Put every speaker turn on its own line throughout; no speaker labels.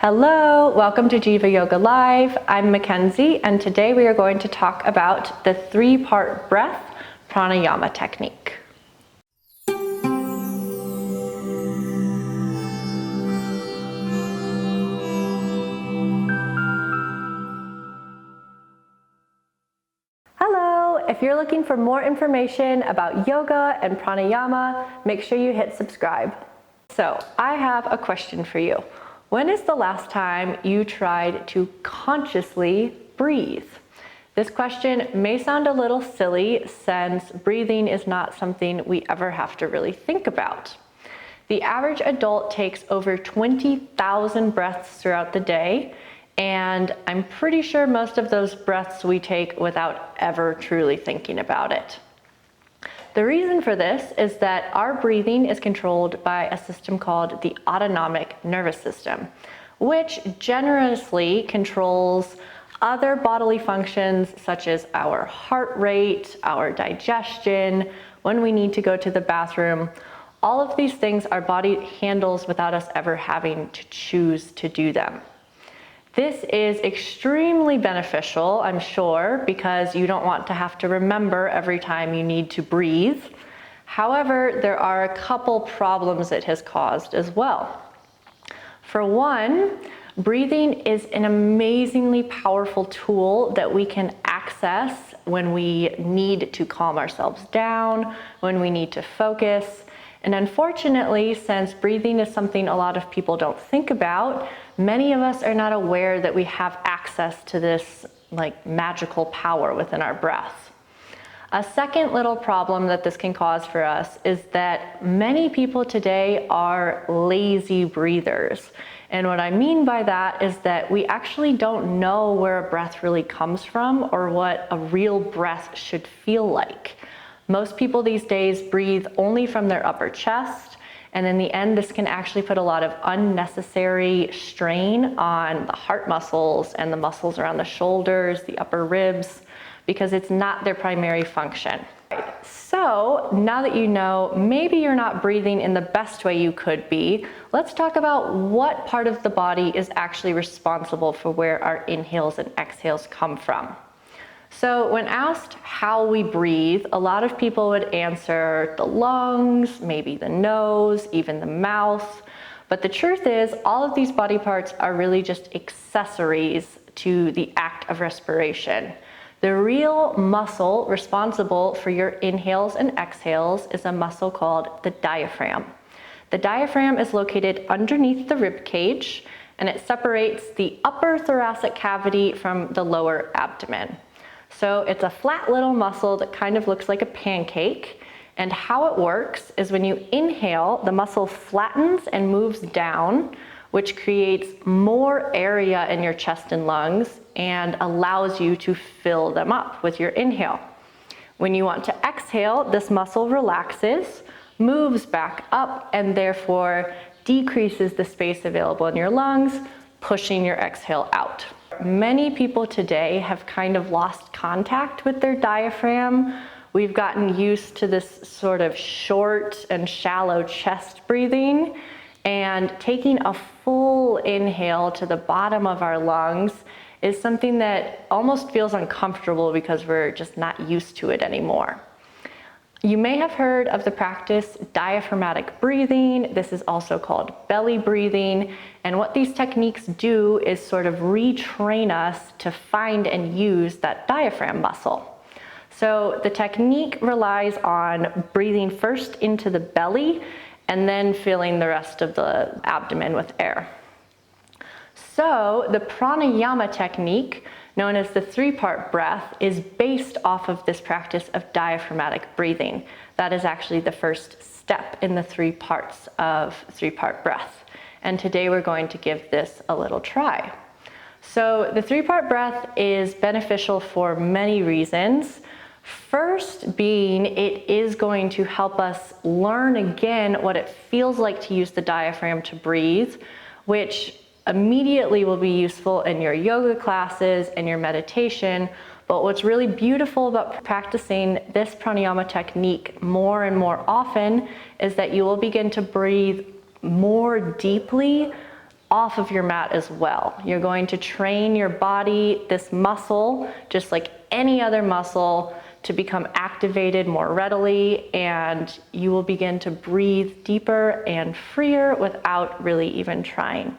Hello, welcome to Jiva Yoga Live. I'm Mackenzie, and today we are going to talk about the three-part breath pranayama technique. Hello, if you're looking for more information about yoga and pranayama, make sure you hit subscribe. So, I have a question for you. When is the last time you tried to consciously breathe? This question may sound a little silly since breathing is not something we ever have to really think about. The average adult takes over 20,000 breaths throughout the day, and I'm pretty sure most of those breaths we take without ever truly thinking about it. The reason for this is that our breathing is controlled by a system called the autonomic nervous system, which generously controls other bodily functions such as our heart rate, our digestion, when we need to go to the bathroom. All of these things our body handles without us ever having to choose to do them. This is extremely beneficial, I'm sure, because you don't want to have to remember every time you need to breathe. However, there are a couple problems it has caused as well. For one, breathing is an amazingly powerful tool that we can access when we need to calm ourselves down, when we need to focus. And unfortunately, since breathing is something a lot of people don't think about, many of us are not aware that we have access to this magical power within our breath. A second little problem that this can cause for us is that many people today are lazy breathers. And what I mean by that is that we actually don't know where a breath really comes from or what a real breath should feel like. Most people these days breathe only from their upper chest, and in the end, this can actually put a lot of unnecessary strain on the heart muscles and the muscles around the shoulders, the upper ribs, because it's not their primary function. So now that you know maybe you're not breathing in the best way you could be, let's talk about what part of the body is actually responsible for where our inhales and exhales come from. So when asked how we breathe, a lot of people would answer the lungs, maybe the nose, even the mouth. But the truth is, all of these body parts are really just accessories to the act of respiration. The real muscle responsible for your inhales and exhales is a muscle called the diaphragm. The diaphragm is located underneath the ribcage, and it separates the upper thoracic cavity from the lower abdomen. So it's a flat little muscle that kind of looks like a pancake. And how it works is when you inhale, the muscle flattens and moves down, which creates more area in your chest and lungs and allows you to fill them up with your inhale. When you want to exhale, this muscle relaxes, moves back up, and therefore decreases the space available in your lungs, pushing your exhale out. Many people today have kind of lost contact with their diaphragm. We've gotten used to this sort of short and shallow chest breathing, and taking a full inhale to the bottom of our lungs is something that almost feels uncomfortable because we're just not used to it anymore. You may have heard of the practice diaphragmatic breathing. This is also called belly breathing. And what these techniques do is sort of retrain us to find and use that diaphragm muscle. So the technique relies on breathing first into the belly and then filling the rest of the abdomen with air. So the pranayama technique, known as the three-part breath, is based off of this practice of diaphragmatic breathing. That is actually the first step in the three parts of three-part breath. And today we're going to give this a little try. So the three-part breath is beneficial for many reasons. First being, it is going to help us learn again what it feels like to use the diaphragm to breathe, which immediately will be useful in your yoga classes and your meditation. But what's really beautiful about practicing this pranayama technique more and more often is that you will begin to breathe more deeply off of your mat as well. You're going to train your body, this muscle, just like any other muscle, to become activated more readily, and you will begin to breathe deeper and freer without really even trying.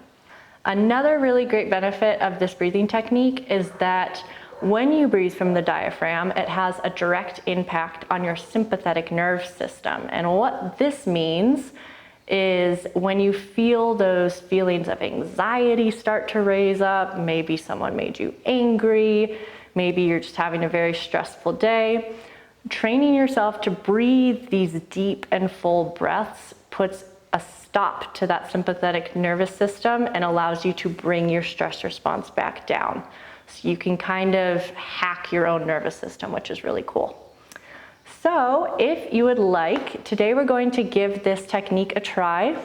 Another really great benefit of this breathing technique is that when you breathe from the diaphragm, it has a direct impact on your sympathetic nerve system. And what this means is when you feel those feelings of anxiety start to raise up, maybe someone made you angry, maybe you're just having a very stressful day, training yourself to breathe these deep and full breaths puts a stop to that sympathetic nervous system and allows you to bring your stress response back down. So you can kind of hack your own nervous system, which is really cool. So if you would like, today we're going to give this technique a try.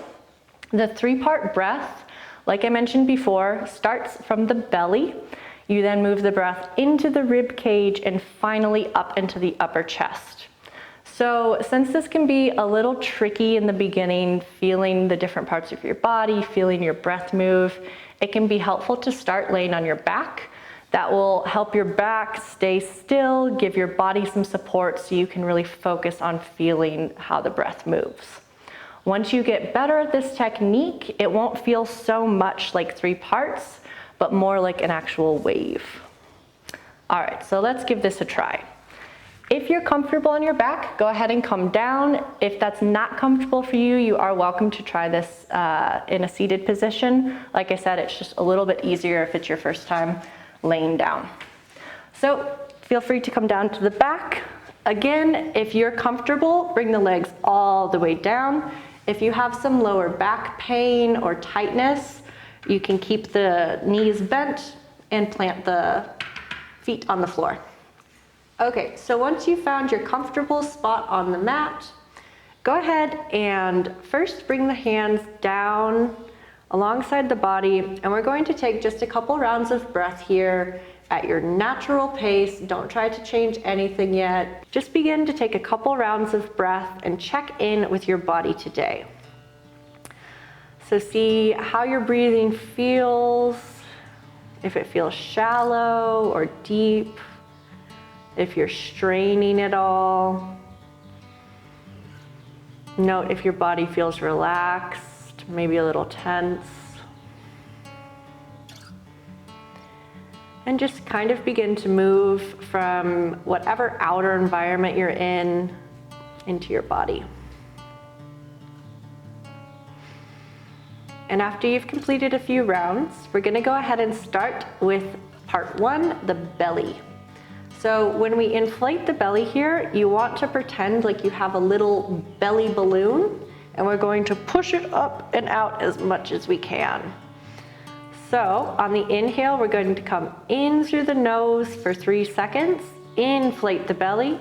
The 3-part breath, like I mentioned before, starts from the belly. You then move the breath into the rib cage and finally up into the upper chest. So since this can be a little tricky in the beginning, feeling the different parts of your body, feeling your breath move, it can be helpful to start laying on your back. That will help your back stay still, give your body some support so you can really focus on feeling how the breath moves. Once you get better at this technique, it won't feel so much like 3 parts, but more like an actual wave. All right, so let's give this a try. If you're comfortable on your back, go ahead and come down. If that's not comfortable for you, you are welcome to try this in a seated position. Like I said, it's just a little bit easier if it's your first time laying down. So feel free to come down to the back. Again, if you're comfortable, bring the legs all the way down. If you have some lower back pain or tightness, you can keep the knees bent and plant the feet on the floor. Okay, so once you've found your comfortable spot on the mat, go ahead and first bring the hands down alongside the body, and we're going to take just a couple rounds of breath here at your natural pace. Don't try to change anything yet. Just begin to take a couple rounds of breath and check in with your body today. So see how your breathing feels, if it feels shallow or deep, if you're straining at all. Note if your body feels relaxed, maybe a little tense. And just kind of begin to move from whatever outer environment you're in into your body. And after you've completed a few rounds, we're going to go ahead and start with part 1, the belly. So when we inflate the belly here, you want to pretend like you have a little belly balloon, and we're going to push it up and out as much as we can. So on the inhale, we're going to come in through the nose for 3 seconds, inflate the belly.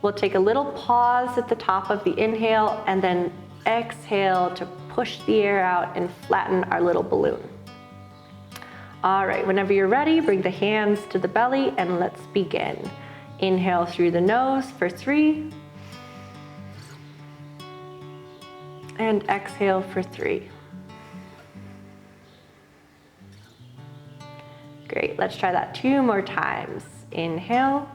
We'll take a little pause at the top of the inhale and then exhale to push the air out and flatten our little balloon. All right, whenever you're ready, bring the hands to the belly and let's begin. Inhale through the nose for 3. And exhale for 3. Great, let's try that 2 more times. Inhale.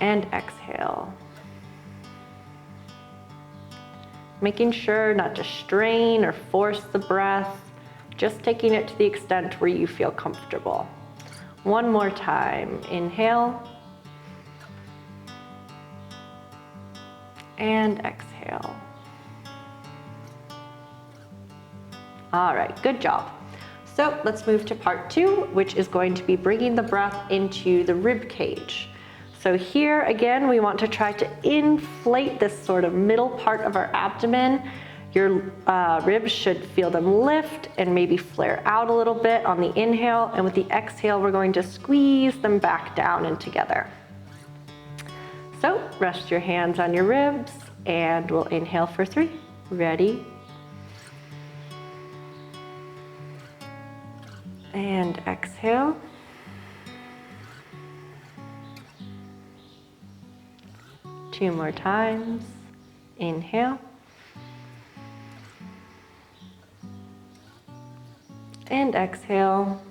And exhale. Making sure not to strain or force the breath, just taking it to the extent where you feel comfortable. 1 more time. Inhale. And exhale. All right, good job. So let's move to part 2, which is going to be bringing the breath into the rib cage. So here again, we want to try to inflate this sort of middle part of our abdomen. Your ribs should feel them lift and maybe flare out a little bit on the inhale, and with the exhale, we're going to squeeze them back down and together. So rest your hands on your ribs and we'll inhale for 3. Ready? And exhale. Two more times. Inhale. And exhale.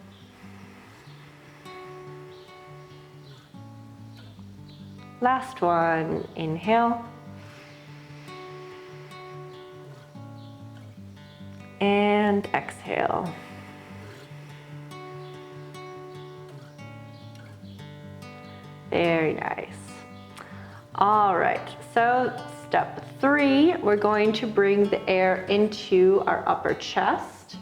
Last one, inhale. And exhale. Very nice. All right, so step 3, we're going to bring the air into our upper chest.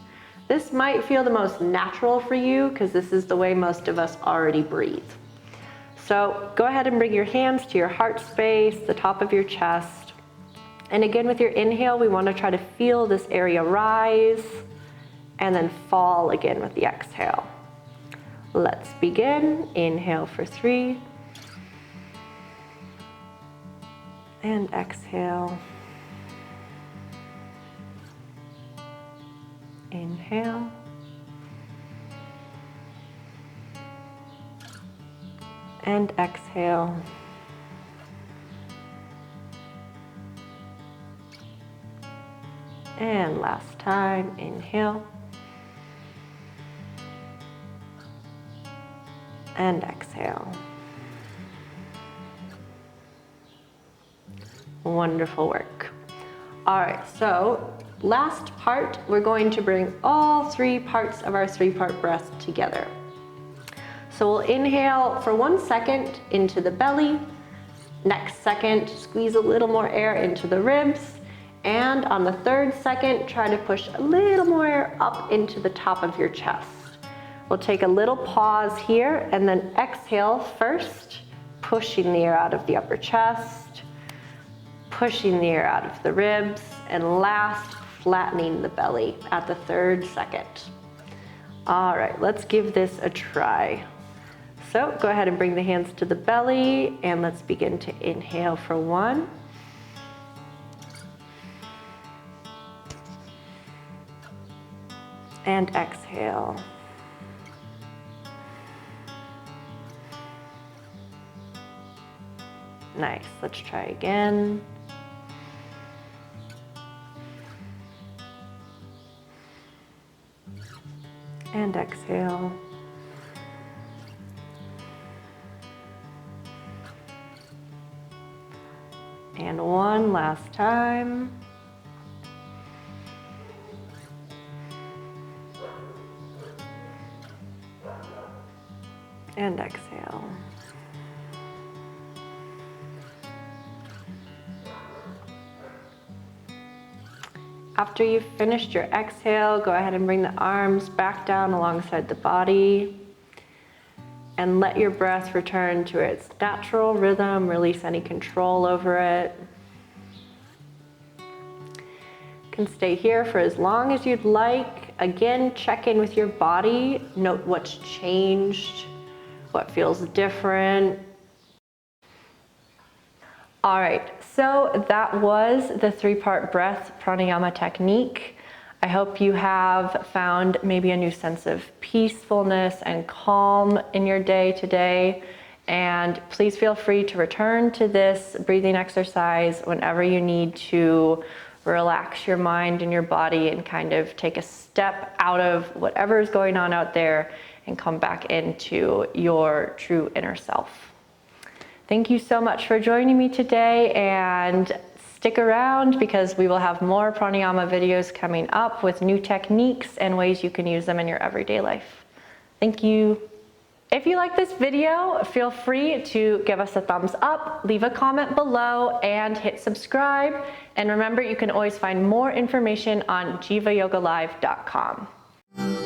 This might feel the most natural for you because this is the way most of us already breathe. So go ahead and bring your hands to your heart space, the top of your chest. And again, with your inhale, we want to try to feel this area rise and then fall again with the exhale. Let's begin. Inhale for 3. And exhale. Inhale. And exhale. And last time, inhale. And exhale. Wonderful work. All right, so last part, we're going to bring all 3 parts of our 3-part breath together. So we'll inhale for 1 second into the belly. Next second, squeeze a little more air into the ribs. And on the 3rd second, try to push a little more air up into the top of your chest. We'll take a little pause here and then exhale first, pushing the air out of the upper chest, pushing the air out of the ribs, and last, flattening the belly at the 3rd second. All right, let's give this a try. So go ahead and bring the hands to the belly, and let's begin to inhale for 1. And exhale. Nice, let's try again. And exhale. And 1 last time. And exhale. After you've finished your exhale, go ahead and bring the arms back down alongside the body and let your breath return to its natural rhythm. Release any control over it. You can stay here for as long as you'd like. Again, check in with your body. Note what's changed, what feels different. All right, so that was the 3-part breath pranayama technique. I hope you have found maybe a new sense of peacefulness and calm in your day today. And please feel free to return to this breathing exercise whenever you need to relax your mind and your body and kind of take a step out of whatever is going on out there and come back into your true inner self. Thank you so much for joining me today, and stick around because we will have more pranayama videos coming up with new techniques and ways you can use them in your everyday life. Thank you. If you like this video, feel free to give us a thumbs up, leave a comment below, and hit subscribe. And remember, you can always find more information on jivayogalive.com.